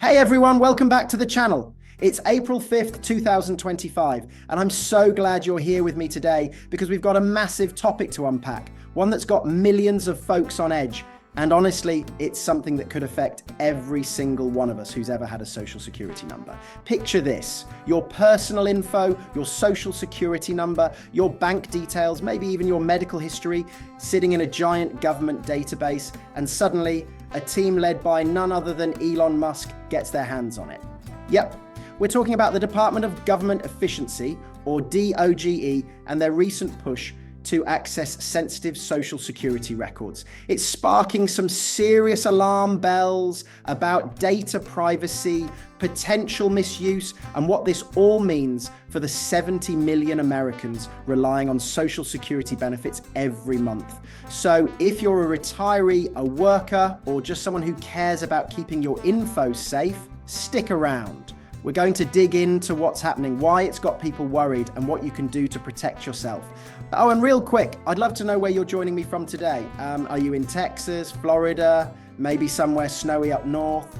Hey everyone, welcome back to the channel. It's April 5th, 2025, and I'm so glad you're here with me today because we've got a massive topic to unpack, one that's got millions of folks on edge. And honestly, it's something that could affect every single one of us who's ever had a social security number. Picture this: your personal info, your social security number, your bank details, maybe even your medical history, sitting in a giant government database, and suddenly a team led by none other than Elon Musk gets their hands on it. Yep, we're talking about the Department of Government Efficiency, or DOGE, and their recent push to access sensitive social security records. It's sparking some serious alarm bells about data privacy, potential misuse, and what this all means for the 70 million Americans relying on social security benefits every month. So if you're a retiree, a worker, or just someone who cares about keeping your info safe, stick around. We're going to dig into what's happening, why it's got people worried, and what you can do to protect yourself. Oh, and real quick, I'd love to know where you're joining me from today. Are you in Texas, Florida, maybe somewhere snowy up north?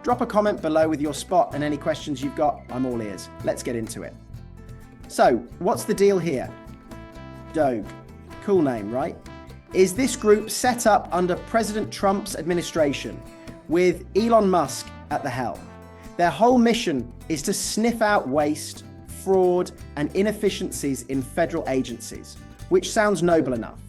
Drop a comment below with your spot and any questions you've got. I'm all ears. Let's get into it. So, what's the deal here? DOGE. Cool name, right? Is this group set up under President Trump's administration with Elon Musk at the helm? Their whole mission is to sniff out waste, fraud, and inefficiencies in federal agencies, which sounds noble enough.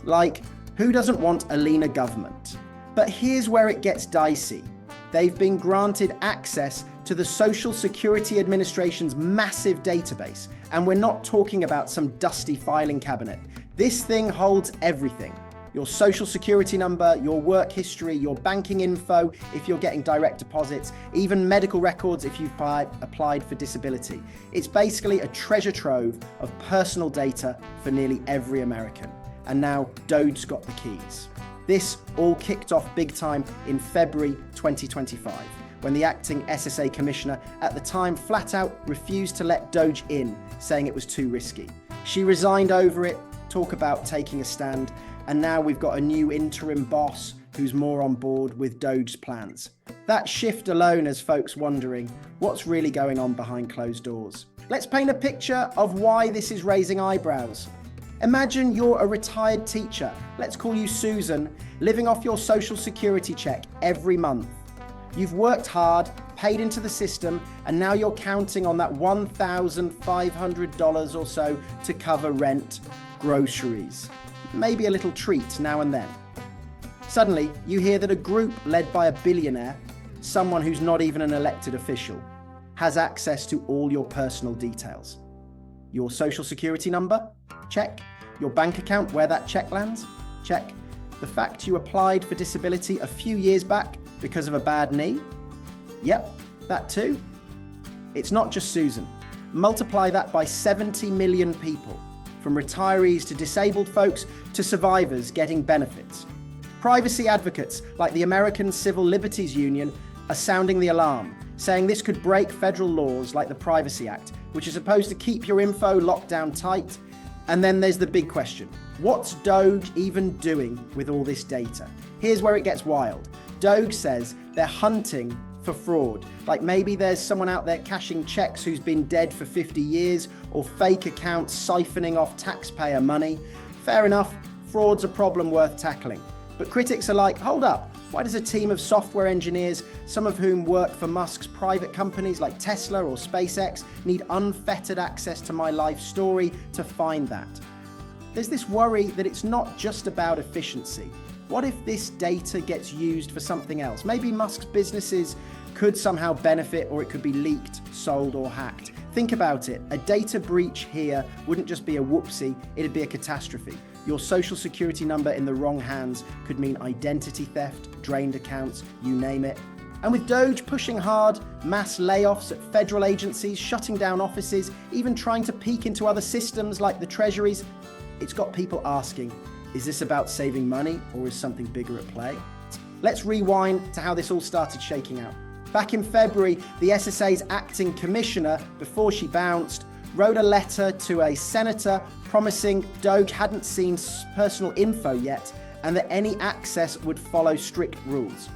Like, who doesn't want a leaner government? But here's where it gets dicey. They've been granted access to the Social Security Administration's massive database, and we're not talking about some dusty filing cabinet. This thing holds everything. Your social security number, your work history, your banking info if you're getting direct deposits, even medical records if you've applied for disability. It's basically a treasure trove of personal data for nearly every American. And now DOGE's got the keys. This all kicked off big time in February 2025, when the acting SSA commissioner at the time flat out refused to let DOGE in, saying it was too risky. She resigned over it. Talk about taking a stand. And now we've got a new interim boss who's more on board with DOGE's plans. That shift alone has folks wondering what's really going on behind closed doors. Let's paint a picture of why this is raising eyebrows. Imagine you're a retired teacher, let's call you Susan, living off your social security check every month. You've worked hard, paid into the system, and now you're counting on that $1,500 or so to cover rent, groceries, maybe a little treat now and then. Suddenly, you hear that a group led by a billionaire, someone who's not even an elected official, has access to all your personal details. Your social security number? Check. Your bank account, where that check lands? Check. The fact you applied for disability a few years back because of a bad knee? Yep, that too. It's not just Susan. Multiply that by 70 million people, from retirees to disabled folks to survivors getting benefits. Privacy advocates like the American Civil Liberties Union are sounding the alarm, saying this could break federal laws like the Privacy Act, which is supposed to keep your info locked down tight. And then there's the big question: what's DOGE even doing with all this data? Here's where it gets wild. DOGE says they're hunting for fraud. Like maybe there's someone out there cashing checks who's been dead for 50 years, or fake accounts siphoning off taxpayer money. Fair enough, fraud's a problem worth tackling. But critics are like, hold up, why does a team of software engineers, some of whom work for Musk's private companies like Tesla or SpaceX, need unfettered access to my life story to find that? There's this worry that it's not just about efficiency. What if this data gets used for something else? Maybe Musk's businesses could somehow benefit, or it could be leaked, sold, or hacked. Think about it. A data breach here wouldn't just be a whoopsie, it'd be a catastrophe. Your social security number in the wrong hands could mean identity theft, drained accounts, you name it. And with DOGE pushing hard, mass layoffs at federal agencies, shutting down offices, even trying to peek into other systems like the Treasuries, it's got people asking, is this about saving money, or is something bigger at play? Let's rewind to how this all started shaking out. Back in February, the SSA's acting commissioner, before she bounced, wrote a letter to a senator promising DOGE hadn't seen personal info yet and that any access would follow strict rules.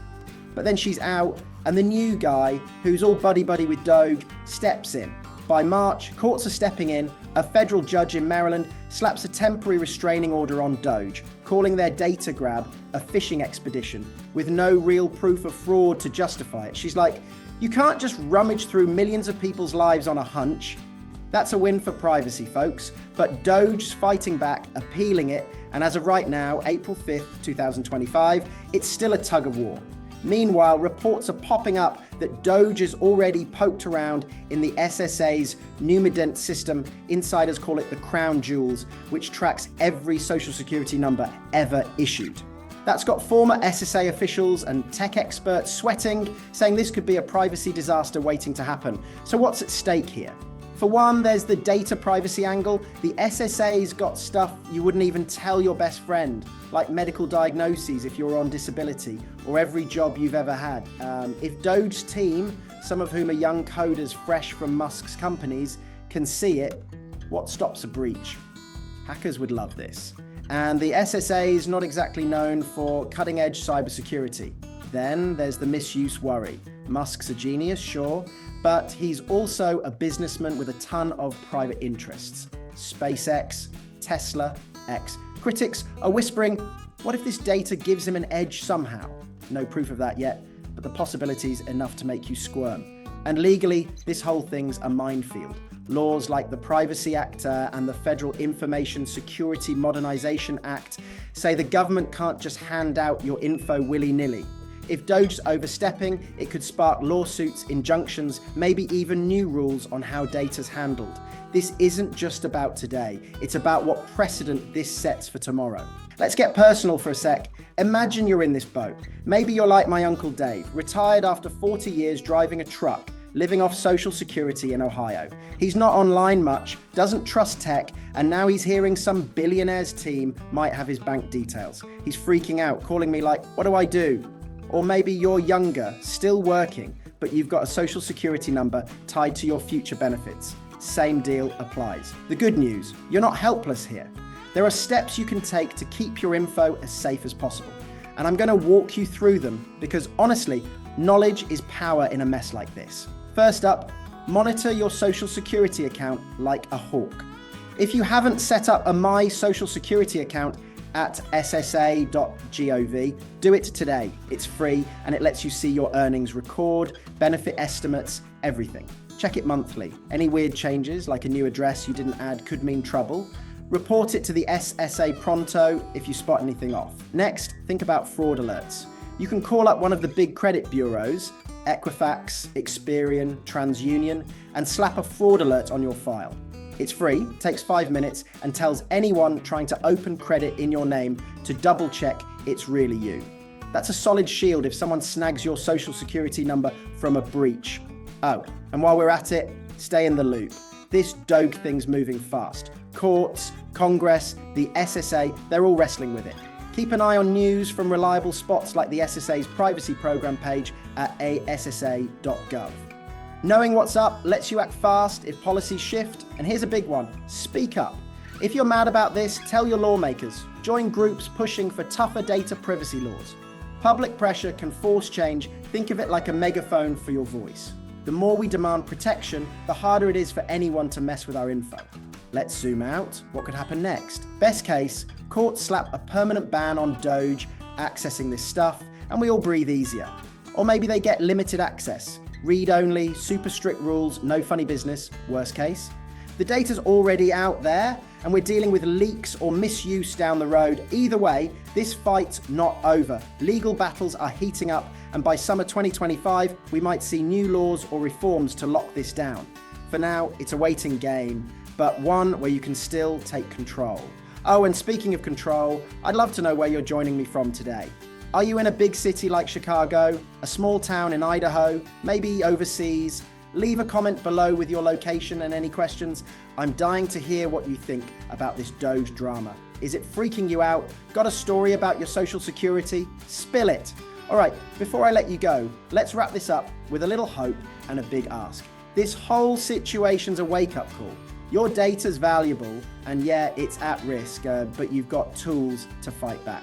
But then she's out, And the new guy, who's all buddy-buddy with DOGE, steps in. By March, courts are stepping in. A federal judge in Maryland slaps a temporary restraining order on DOGE, calling their data grab a fishing expedition with no real proof of fraud to justify it. She's like, you can't just rummage through millions of people's lives on a hunch. That's a win for privacy, folks. But DOGE's fighting back, appealing it, and as of right now, April 5th, 2025, it's still a tug of war. Meanwhile, reports are popping up that DOGE is already poked around in the SSA's Numident system. Insiders call it the crown jewels, which tracks every social security number ever issued. That's got former SSA officials and tech experts sweating, saying this could be a privacy disaster waiting to happen. So what's at stake here? For one, there's the data privacy angle. The SSA's got stuff you wouldn't even tell your best friend, like medical diagnoses if you're on disability, or every job you've ever had. If DOGE's team, some of whom are young coders fresh from Musk's companies, can see it, what stops a breach? Hackers would love this. And the SSA is not exactly known for cutting-edge cybersecurity. Then there's the misuse worry. Musk's a genius, sure, but he's also a businessman with a ton of private interests. SpaceX, Tesla, X. Critics are whispering, what if this data gives him an edge somehow? No proof of that yet, but the possibility's enough to make you squirm. And legally, this whole thing's a minefield. Laws like the Privacy Act and the Federal Information Security Modernization Act say the government can't just hand out your info willy-nilly. If DOGE's overstepping, it could spark lawsuits, injunctions, maybe even new rules on how data's handled. This isn't just about today, it's about what precedent this sets for tomorrow. Let's get personal for a sec. Imagine you're in this boat. Maybe you're like my Uncle Dave, retired after 40 years driving a truck, living off Social Security in Ohio. He's not online much, doesn't trust tech, and now he's hearing some billionaire's team might have his bank details. He's freaking out, calling me like, what do I do? Or maybe you're younger, still working, but you've got a Social Security number tied to your future benefits. Same deal applies. The good news, you're not helpless here. There are steps you can take to keep your info as safe as possible. And I'm going to walk you through them because honestly, knowledge is power in a mess like this. First up, monitor your Social Security account like a hawk. If you haven't set up a My Social Security account at ssa.gov, do it today. It's free and it lets you see your earnings record, benefit estimates, everything. Check it monthly. Any weird changes, like a new address you didn't add, could mean trouble. Report it to the SSA pronto if you spot anything off. Next, think about fraud alerts. You can call up one of the big credit bureaus, Equifax, Experian, TransUnion, and slap a fraud alert on your file. It's free, takes 5 minutes, and tells anyone trying to open credit in your name to double check it's really you. That's a solid shield if someone snags your Social Security number from a breach. Oh, and while we're at it, stay in the loop. This DOGE thing's moving fast. Courts, Congress, the SSA, they're all wrestling with it. Keep an eye on news from reliable spots like the SSA's privacy program page at assa.gov. Knowing what's up lets you act fast if policies shift, and here's a big one, speak up. If you're mad about this, tell your lawmakers. Join groups pushing for tougher data privacy laws. Public pressure can force change. Think of it like a megaphone for your voice. The more we demand protection, the harder it is for anyone to mess with our info. Let's zoom out. What could happen next? Best case, courts slap a permanent ban on DOGE accessing this stuff, and we all breathe easier. Or maybe they get limited access. Read only, super strict rules, no funny business, worst case. The data's already out there, and we're dealing with leaks or misuse down the road. Either way, this fight's not over. Legal battles are heating up, and by summer 2025, we might see new laws or reforms to lock this down. For now, it's a waiting game, but one where you can still take control. Oh, and speaking of control, I'd love to know where you're joining me from today. Are you in a big city like Chicago, a small town in Idaho, maybe overseas? Leave a comment below with your location and any questions. I'm dying to hear what you think about this DOGE drama. Is it freaking you out? Got a story about your Social Security? Spill it. All right, before I let you go, let's wrap this up with a little hope and a big ask. This whole situation's a wake-up call. Your data's valuable, and yeah, it's at risk, but you've got tools to fight back.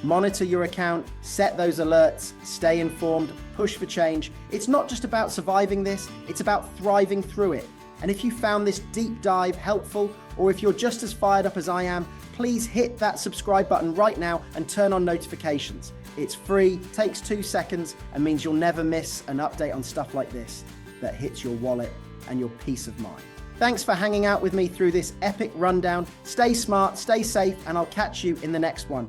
Monitor your account, set those alerts, stay informed, push for change. It's not just about surviving this, it's about thriving through it. And if you found this deep dive helpful, or if you're just as fired up as I am, please hit that subscribe button right now and turn on notifications. It's free, takes 2 seconds, and means you'll never miss an update on stuff like this that hits your wallet and your peace of mind. Thanks for hanging out with me through this epic rundown. Stay smart, stay safe, and I'll catch you in the next one.